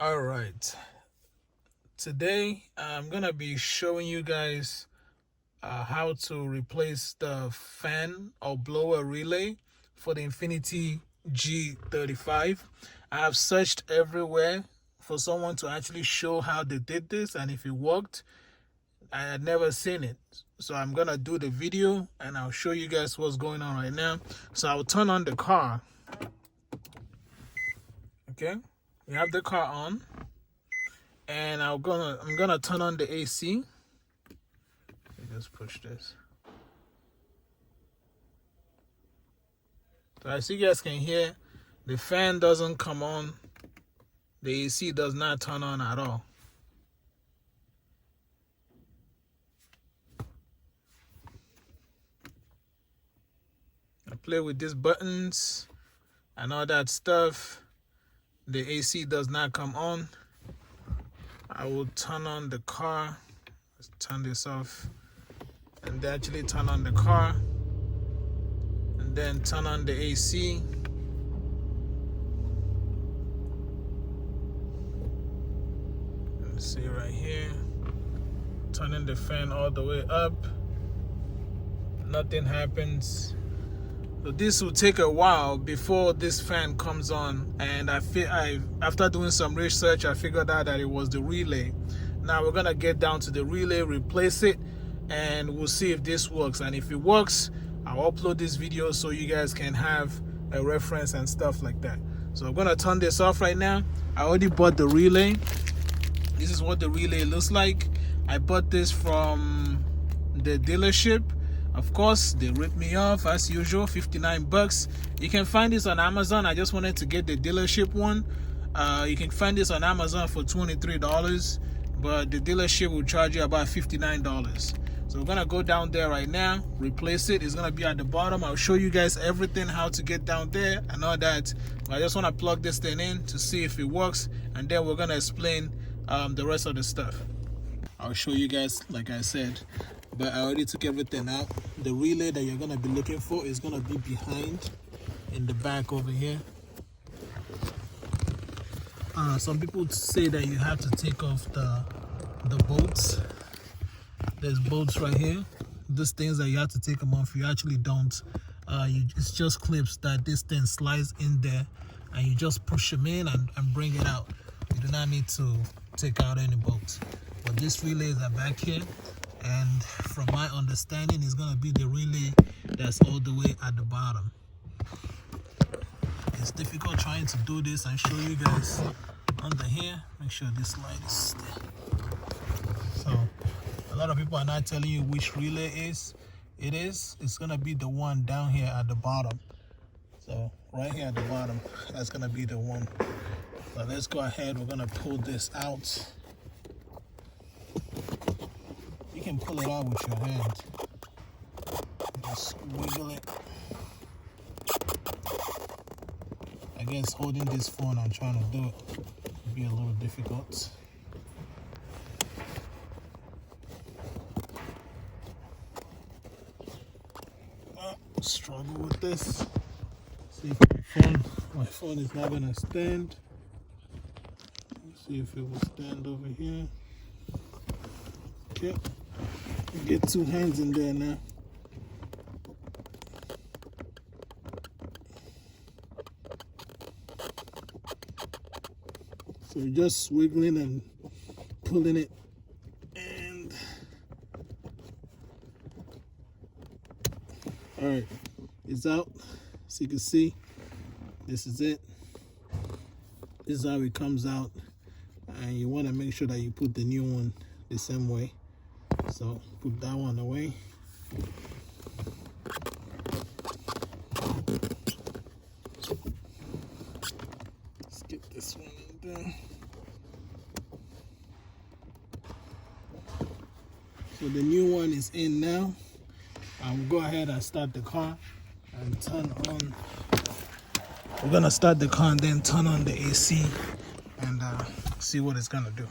All right, today I'm gonna be showing you guys how to replace the fan or blower relay for the Infiniti G35. I have searched everywhere for someone to actually show how they did this and if it worked. I had never seen it, so I'm gonna do the video and I'll show you guys what's going on right now. So I'll turn on the car. Okay, we have the car on, and I'm gonna turn on the AC. Let me just push this. So as you guys can hear, the fan doesn't come on. The AC does not turn on at all. I play with these buttons and all that stuff. The AC does not come on. I will turn on the car. Let's turn this off. And actually turn on the car. And then turn on the AC. Let's see right here. Turning the fan all the way up. Nothing happens. So this will take a while before this fan comes on, and after doing some research, I figured out that it was the relay. Now we're gonna get down to the relay, replace it, and we'll see if this works. And if it works, I'll upload this video so you guys can have a reference and stuff like that. So I'm gonna turn this off right now. I already bought the relay. This is what the relay looks like. I bought this from the dealership. Of course, they ripped me off as usual, 59 bucks. You can find this on Amazon. I just wanted to get the dealership one. You can find this on Amazon for $23, but the dealership will charge you about $59. So we're gonna go down there right now, replace it. It's gonna be at the bottom. I'll show you guys everything, how to get down there and all that. But I just wanna plug this thing in to see if it works, and then we're gonna explain the rest of the stuff. I'll show you guys, like I said, but I already took everything out. The relay that you're gonna be looking for is gonna be behind, in the back over here. Some people say that you have to take off the bolts. There's bolts right here. These things that you have to take them off. You actually don't. It's just clips that this thing slides in there, and you just push them in and bring it out. You do not need to take out any bolts. But these relays are back here. And from my understanding, it's going to be the relay that's all the way at the bottom. It's difficult trying to do this and show you guys under here. Make sure this light is there. So a lot of people are not telling you which relay it's going to be the one down here at the bottom. So right here at the bottom, that's going to be the one. So let's go ahead. We're going to pull this out. You can pull it out with your hand. Just wiggle it. I guess holding this phone and trying to do it will be a little difficult. Struggle with this. See if my phone is not gonna stand. Let's see if it will stand over here. Okay. Get two hands in there now. So you're just wiggling and pulling it, and all right, it's out. So you can see, this is it. This is how it comes out, and you want to make sure that you put the new one the same way. So put that one away. Let's get this one in there. So the new one is in now. I will go ahead and start the car and turn on. We're gonna start the car and then turn on the AC and see what it's gonna do.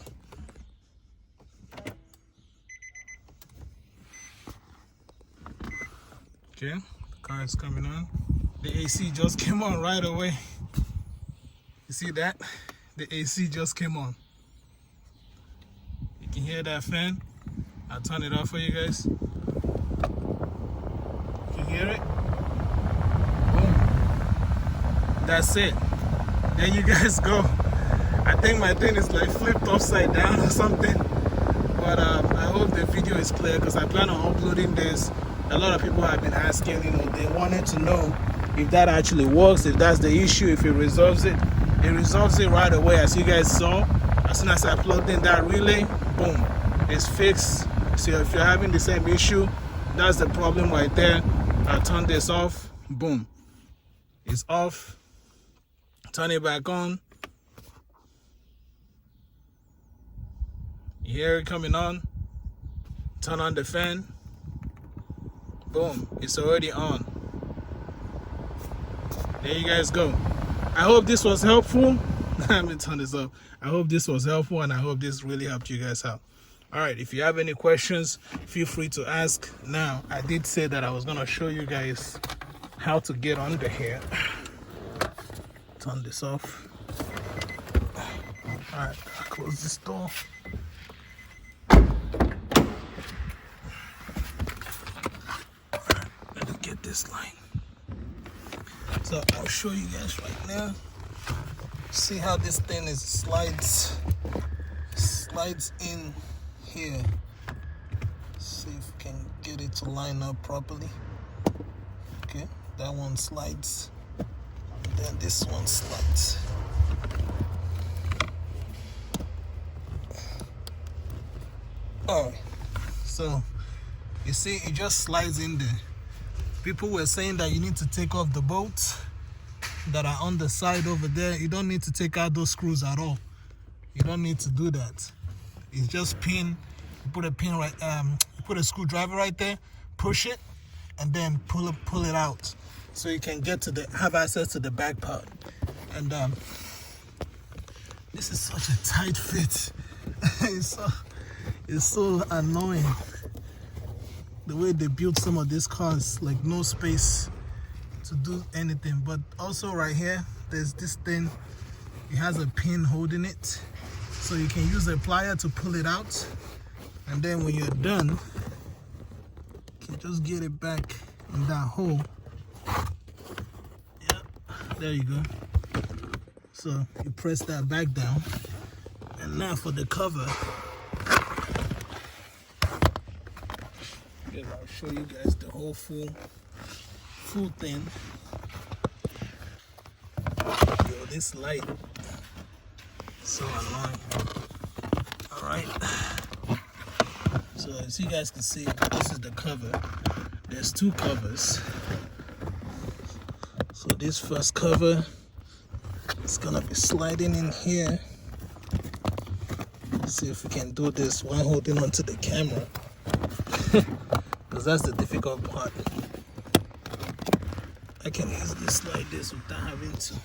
Okay, the car is coming on. The AC just came on right away. You see that? the AC just came on. You can hear that fan. I'll turn it off for you guys. You can hear it? Boom. That's it. There you guys go. I think my thing is like flipped upside down or something. But I hope the video is clear because I plan on uploading this. A lot of people have been asking, you know, they wanted to know if that actually works, if that's the issue, if it resolves it. It resolves it right away, as you guys saw. As soon as I plugged in that relay, boom, it's fixed. So if you're having the same issue, that's the problem right there. I'll turn this off, boom, it's off. Turn it back on. You hear it coming on. Turn on the fan. Boom, it's already on. There you guys go. I hope this was helpful. Let me turn this up. I hope this was helpful and I hope this really helped you guys out. All right, if you have any questions, feel free to ask. Now, I did say that I was gonna show you guys how to get under here. Turn this off. All right, I'll close this door. This line. So I'll show you guys right now. See how this thing is slides in here. See if we can get it to line up properly. Okay, that one slides, and then this one slides. Alright, so you see it just slides in there. People were saying that you need to take off the bolts that are on the side over there. You don't need to take out those screws at all. You don't need to do that. It's just pin. You put a pin right. You put a screwdriver right there. Push it, and then pull it out, so you can get to have access to the back part. And this is such a tight fit. It's so annoying. The way they built some of these cars, like no space to do anything. But also right here, there's this thing. It has a pin holding it, so you can use a plier to pull it out. And then when you're done, you can just get it back in that hole. Yeah, there you go. So you press that back down. And now for the cover. I'll show you guys the whole full thing. Yo, this light so annoying. All right, so as you guys can see, this is the cover. There's two covers. So this first cover is gonna be sliding in here. Let's see if we can do this while holding onto the camera. Because that's the difficult part. I can easily slide this without having to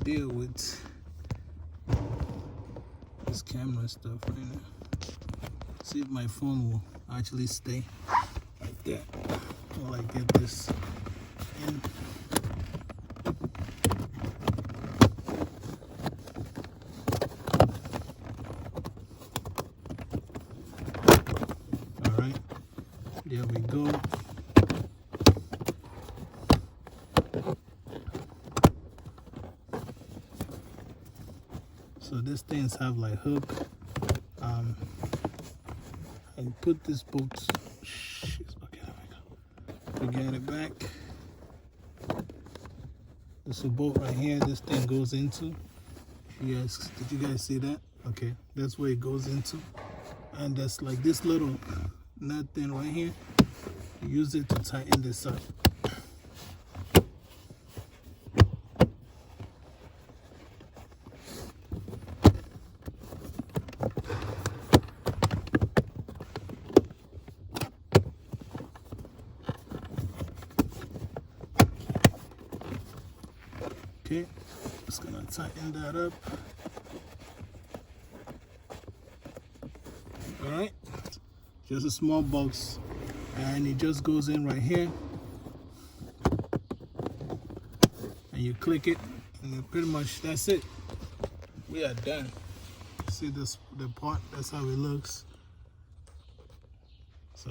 deal with this camera stuff right now. See if my phone will actually stay like that while I get this in. There we go. So these things have like hook. I put this bolt. Okay, there we go. We get it back. There's a bolt right here. This thing goes into. Did you guys see that? Okay, that's where it goes into. And there's like this little nut thing right here. Use it to tighten this up. Okay, just gonna tighten that up. All right, just a small box, and it just goes in right here, and you click it, And pretty much that's it. We are done. See this, the part, that's how it looks. So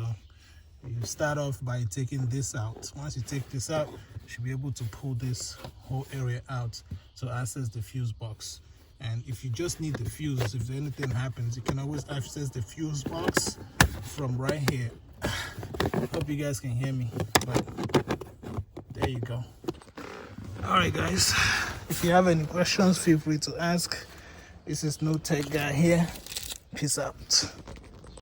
you start off by taking this out. Once you take this out, you should be able to pull this whole area out to access the fuse box. And if you just need the fuse, if anything happens, you can always access the fuse box from right here. Hope you guys can hear me, but there you go. All right, guys, if you have any questions, feel free to ask. This is No Tech Guy here. Peace out.